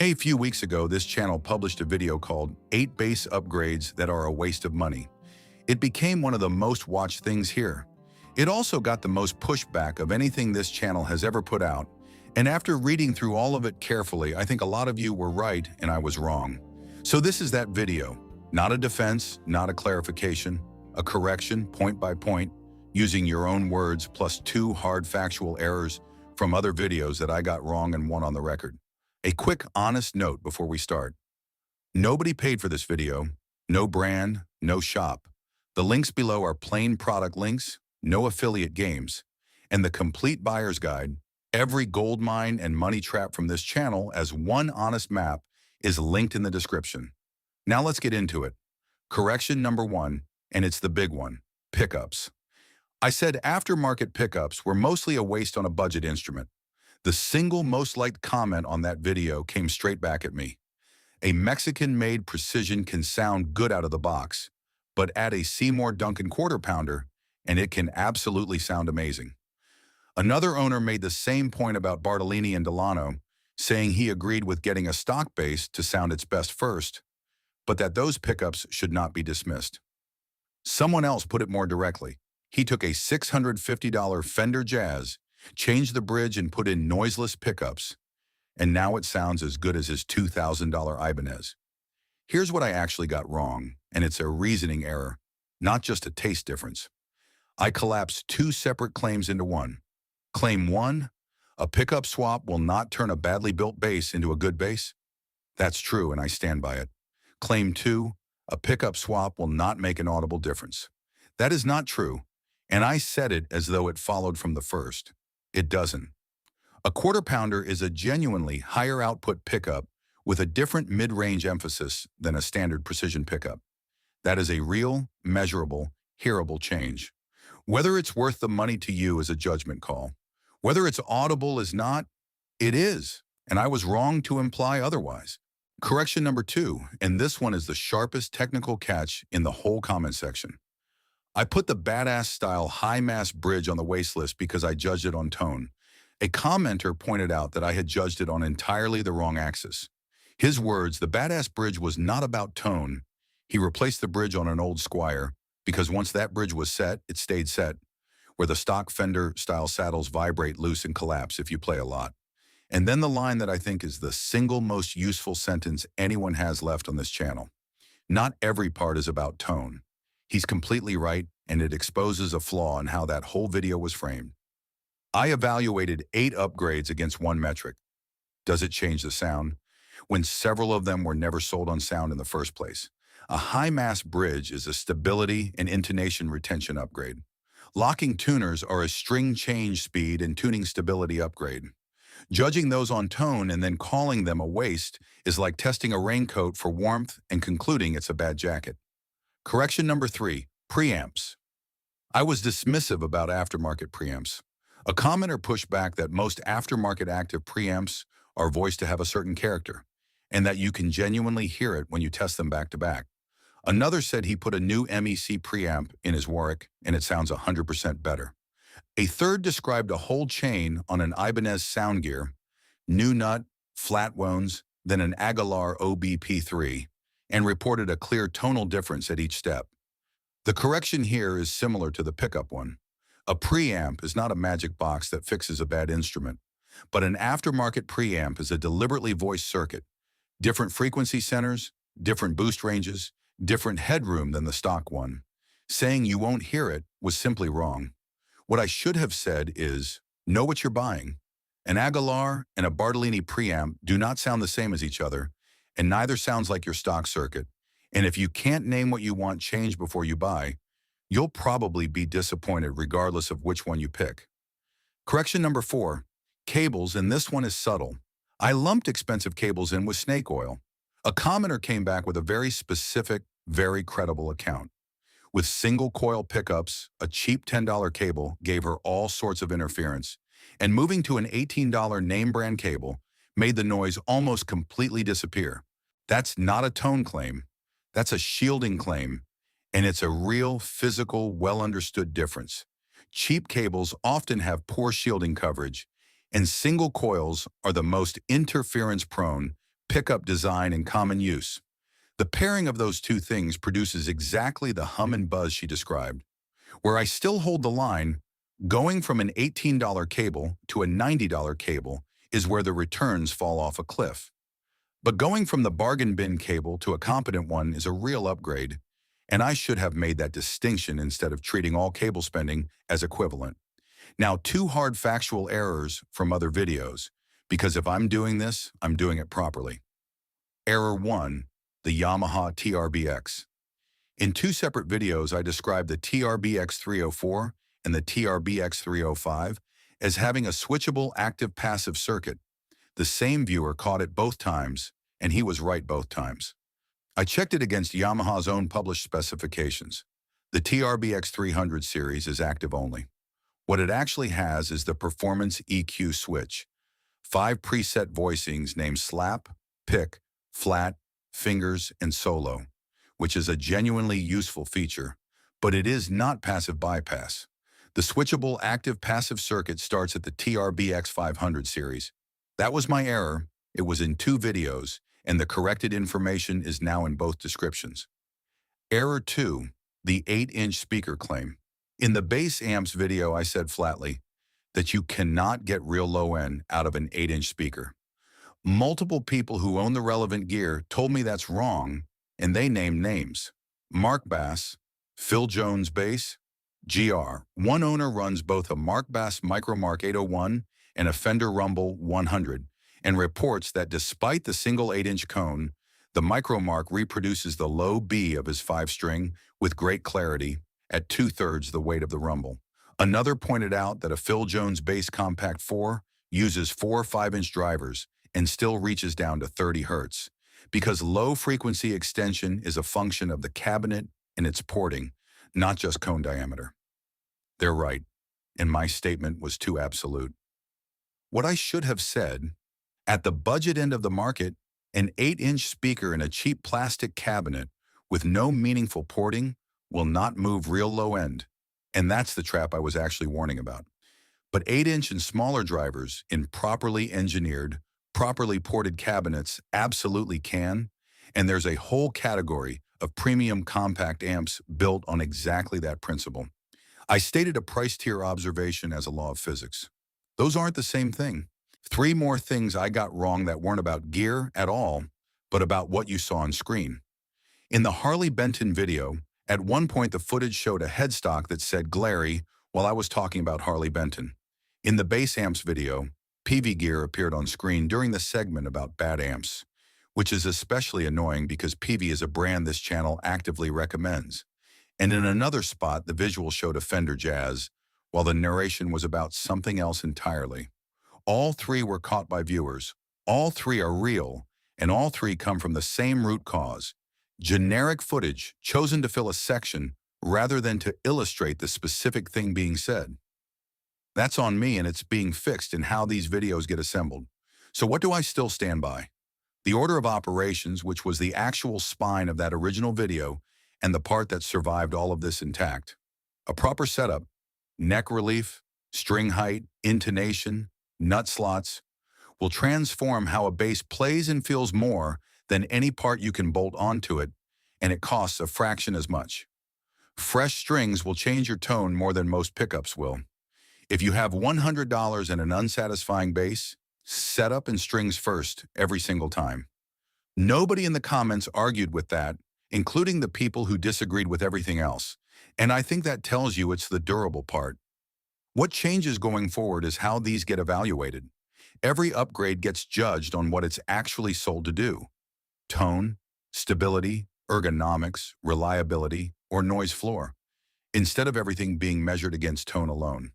A few weeks ago, this channel published a video called 8 Bass Upgrades That Are a Waste of Money. It became one of the most watched things here. It also got the most pushback of anything this channel has ever put out, and after reading through all of it carefully, I think a lot of you were right and I was wrong. So this is that video. Not a defense, not a clarification, a correction point by point, using your own words plus 2 hard factual errors from other videos that I got wrong and one on the record. A quick, honest note before we start. Nobody paid for this video, no brand, no shop. The links below are plain product links, no affiliate games, and the complete buyer's guide, every gold mine and money trap from this channel as one honest map, is linked in the description. Now let's get into it. Correction number 1, and it's the big one, pickups. I said aftermarket pickups were mostly a waste on a budget instrument. The single most liked comment on that video came straight back at me. A Mexican-made precision can sound good out of the box, but add a Seymour Duncan quarter pounder, and it can absolutely sound amazing. Another owner made the same point about Bartolini and Delano, saying he agreed with getting a stock bass to sound its best first, but that those pickups should not be dismissed. Someone else put it more directly. He took a $650 Fender Jazz, changed the bridge and put in noiseless pickups, and now it sounds as good as his $2,000 Ibanez. Here's what I actually got wrong, and it's a reasoning error, not just a taste difference. I collapsed 2 separate claims into one. Claim 1, a pickup swap will not turn a badly built bass into a good bass. That's true, and I stand by it. Claim 2, a pickup swap will not make an audible difference. That is not true, and I said it as though it followed from the first. It doesn't. A quarter pounder is a genuinely higher output pickup with a different mid-range emphasis than a standard precision pickup. That is a real, measurable, hearable change. Whether it's worth the money to you is a judgment call. Whether it's audible is not, it is, and I was wrong to imply otherwise. Correction number 2, and this one is the sharpest technical catch in the whole comment section. I put the badass style high mass bridge on the waist list because I judged it on tone. A commenter pointed out that I had judged it on entirely the wrong axis. His words, the badass bridge was not about tone. He replaced the bridge on an old Squire because once that bridge was set, it stayed set, where the stock Fender style saddles vibrate loose and collapse if you play a lot. And then the line that I think is the single most useful sentence anyone has left on this channel. Not every part is about tone. He's completely right, and it exposes a flaw in how that whole video was framed. I evaluated 8 upgrades against one metric. Does it change the sound? When several of them were never sold on sound in the first place. A high-mass bridge is a stability and intonation retention upgrade. Locking tuners are a string change speed and tuning stability upgrade. Judging those on tone and then calling them a waste is like testing a raincoat for warmth and concluding it's a bad jacket. Correction number 3, preamps. I was dismissive about aftermarket preamps. A commenter pushed back that most aftermarket active preamps are voiced to have a certain character, and that you can genuinely hear it when you test them back to back. Another said he put a new MEC preamp in his Warwick, and it sounds 100% better. A third described a whole chain on an Ibanez sound gear, new nut, flat wounds, then an Aguilar OBP3, and reported a clear tonal difference at each step. The correction here is similar to the pickup one. A preamp is not a magic box that fixes a bad instrument, but an aftermarket preamp is a deliberately voiced circuit. Different frequency centers, different boost ranges, different headroom than the stock one. Saying you won't hear it was simply wrong. What I should have said is, know what you're buying. An Aguilar and a Bartolini preamp do not sound the same as each other, and neither sounds like your stock circuit. And if you can't name what you want changed before you buy, you'll probably be disappointed regardless of which one you pick. Correction number 4, cables, and this one is subtle. I lumped expensive cables in with snake oil. A commenter came back with a very specific, very credible account. With single coil pickups, a cheap $10 cable gave her all sorts of interference, and moving to an $18 name brand cable made the noise almost completely disappear. That's not a tone claim. That's a shielding claim, and it's a real, physical, well-understood difference. Cheap cables often have poor shielding coverage, and single coils are the most interference-prone pickup design, and common use. The pairing of those two things produces exactly the hum and buzz she described. Where I still hold the line, going from an $18 cable to a $90 cable is where the returns fall off a cliff. But going from the bargain bin cable to a competent one is a real upgrade, and I should have made that distinction instead of treating all cable spending as equivalent. Now, two hard factual errors from other videos, because if I'm doing this, I'm doing it properly. Error 1, the Yamaha TRBX. In two separate videos, I described the TRBX304 and the TRBX305 as having a switchable active-passive circuit. The same viewer caught it both times, and he was right both times. I checked it against Yamaha's own published specifications. The TRBX 300 series is active only. What it actually has is the Performance EQ switch. 5 preset voicings named slap, pick, flat, fingers, and solo, which is a genuinely useful feature, but it is not passive bypass. The switchable active-passive circuit starts at the TRBX 500 series. That was my error. It was in two videos, and the corrected information is now in both descriptions. Error 2, the 8-inch speaker claim. In the bass amps video, I said flatly that you cannot get real low end out of an 8-inch speaker. Multiple people who own the relevant gear told me that's wrong, and they named names. Markbass, Phil Jones Bass, GR. One owner runs both a Markbass Micromark 801 and a Fender Rumble 100, and reports that despite the single 8-inch cone, the Micromark reproduces the low B of his 5-string with great clarity at 2/3 the weight of the Rumble. Another pointed out that a Phil Jones Bass Compact 4 uses 4 5-inch drivers and still reaches down to 30 Hz, because low-frequency extension is a function of the cabinet and its porting, not just cone diameter. They're right, and my statement was too absolute. What I should have said, at the budget end of the market, an 8-inch speaker in a cheap plastic cabinet with no meaningful porting will not move real low end, and that's the trap I was actually warning about. But 8-inch and smaller drivers in properly engineered, properly ported cabinets absolutely can, and there's a whole category of premium compact amps built on exactly that principle. I stated a price tier observation as a law of physics. Those aren't the same thing. 3 more things I got wrong that weren't about gear at all, but about what you saw on screen. In the Harley Benton video, at one point the footage showed a headstock that said Glary while I was talking about Harley Benton. In the Bass Amps video, PV gear appeared on screen during the segment about bad amps, which is especially annoying because PV is a brand this channel actively recommends. And in another spot, the visual showed a Fender Jazz, while the narration was about something else entirely. All 3 were caught by viewers. All 3 are real, and all 3 come from the same root cause: generic footage chosen to fill a section rather than to illustrate the specific thing being said. That's on me, and it's being fixed in how these videos get assembled. So what do I still stand by? The order of operations, which was the actual spine of that original video and the part that survived all of this intact. A proper setup, neck relief, string height, intonation, nut slots, will transform how a bass plays and feels more than any part you can bolt onto it, and it costs a fraction as much. Fresh strings will change your tone more than most pickups will. If you have $100 and an unsatisfying bass, setup and strings first every single time. Nobody in the comments argued with that, including the people who disagreed with everything else, and I think that tells you it's the durable part. What changes going forward is how these get evaluated. Every upgrade gets judged on what it's actually sold to do: tone, stability, ergonomics, reliability, or noise floor, instead of everything being measured against tone alone.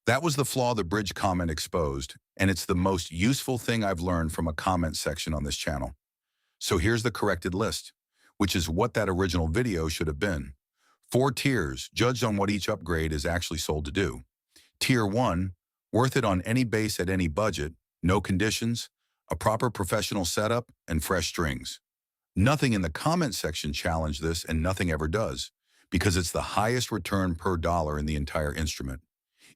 That was the flaw the bridge comment exposed, and it's the most useful thing I've learned from a comment section on this channel. So here's the corrected list, which is what that original video should have been. 4 tiers, judged on what each upgrade is actually sold to do. Tier 1, worth it on any bass at any budget, no conditions, a proper professional setup, and fresh strings. Nothing in the comment section challenged this, and nothing ever does, because it's the highest return per dollar in the entire instrument.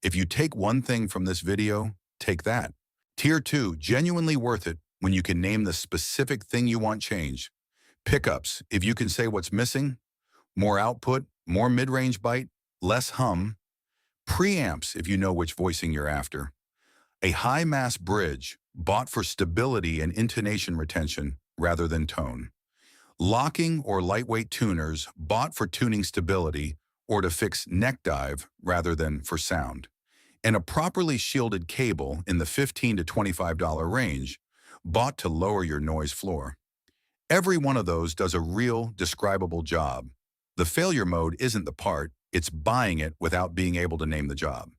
If you take one thing from this video, take that. Tier 2, genuinely worth it, when you can name the specific thing you want changed. Pickups, if you can say what's missing. More output, more mid-range bite, less hum. Preamps, if you know which voicing you're after. A high-mass bridge, bought for stability and intonation retention rather than tone. Locking or lightweight tuners, bought for tuning stability or to fix neck dive rather than for sound. And a properly shielded cable in the $15 to $25 range, bought to lower your noise floor. Every one of those does a real, describable job. The failure mode isn't the part, it's buying it without being able to name the job.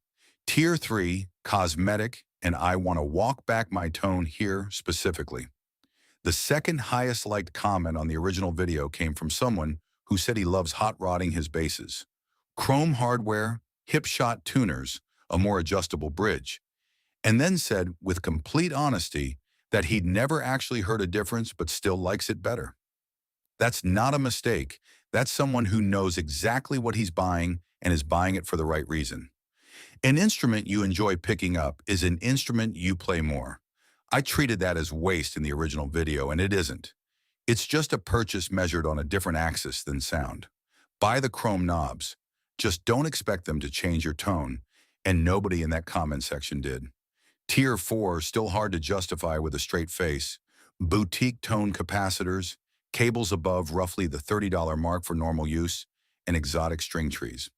Tier 3, cosmetic, and I want to walk back my tone here specifically. The second highest liked comment on the original video came from someone who said he loves hot rodding his basses. Chrome hardware, hip shot tuners, a more adjustable bridge. And then said, with complete honesty, that he'd never actually heard a difference but still likes it better. That's not a mistake. That's someone who knows exactly what he's buying and is buying it for the right reason. An instrument you enjoy picking up is an instrument you play more. I treated that as waste in the original video, and it isn't. It's just a purchase measured on a different axis than sound. Buy the chrome knobs. Just don't expect them to change your tone, and nobody in that comment section did. Tier 4, still hard to justify with a straight face. Boutique tone capacitors, cables above roughly the $30 mark for normal use, and exotic string trees.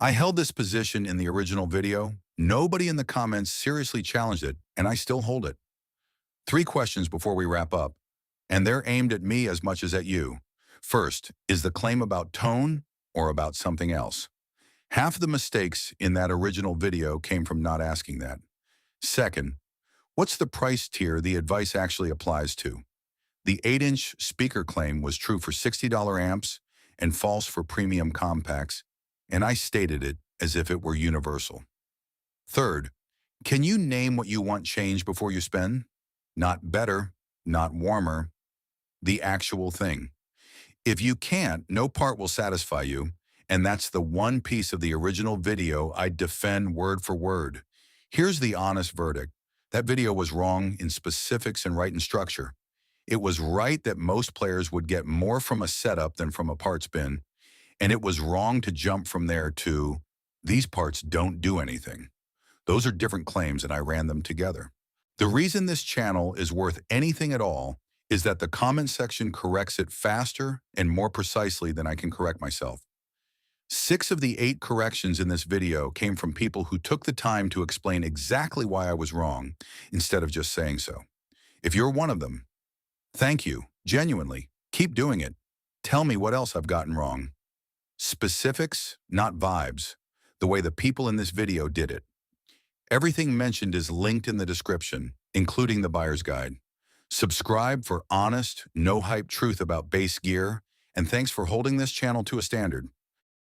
I held this position in the original video. Nobody in the comments seriously challenged it, and I still hold it. 3 questions before we wrap up, and they're aimed at me as much as at you. First, is the claim about tone or about something else? Half the mistakes in that original video came from not asking that. Second, what's the price tier the advice actually applies to? The 8-inch speaker claim was true for $60 amps and false for premium compacts, and I stated it as if it were universal. Third, can you name what you want changed before you spend? Not better, not warmer, the actual thing. If you can't, no part will satisfy you, and that's the one piece of the original video I defend word for word. Here's the honest verdict. That video was wrong in specifics and right in structure. It was right that most players would get more from a setup than from a parts bin, and it was wrong to jump from there to, these parts don't do anything. Those are different claims, and I ran them together. The reason this channel is worth anything at all is that the comment section corrects it faster and more precisely than I can correct myself. 6 of the 8 corrections in this video came from people who took the time to explain exactly why I was wrong, instead of just saying so. If you're one of them, thank you, genuinely. Keep doing it. Tell me what else I've gotten wrong. Specifics, not vibes, the way the people in this video did it. Everything mentioned is linked in the description, including the buyer's guide. Subscribe for honest, no-hype truth about bass gear, and thanks for holding this channel to a standard.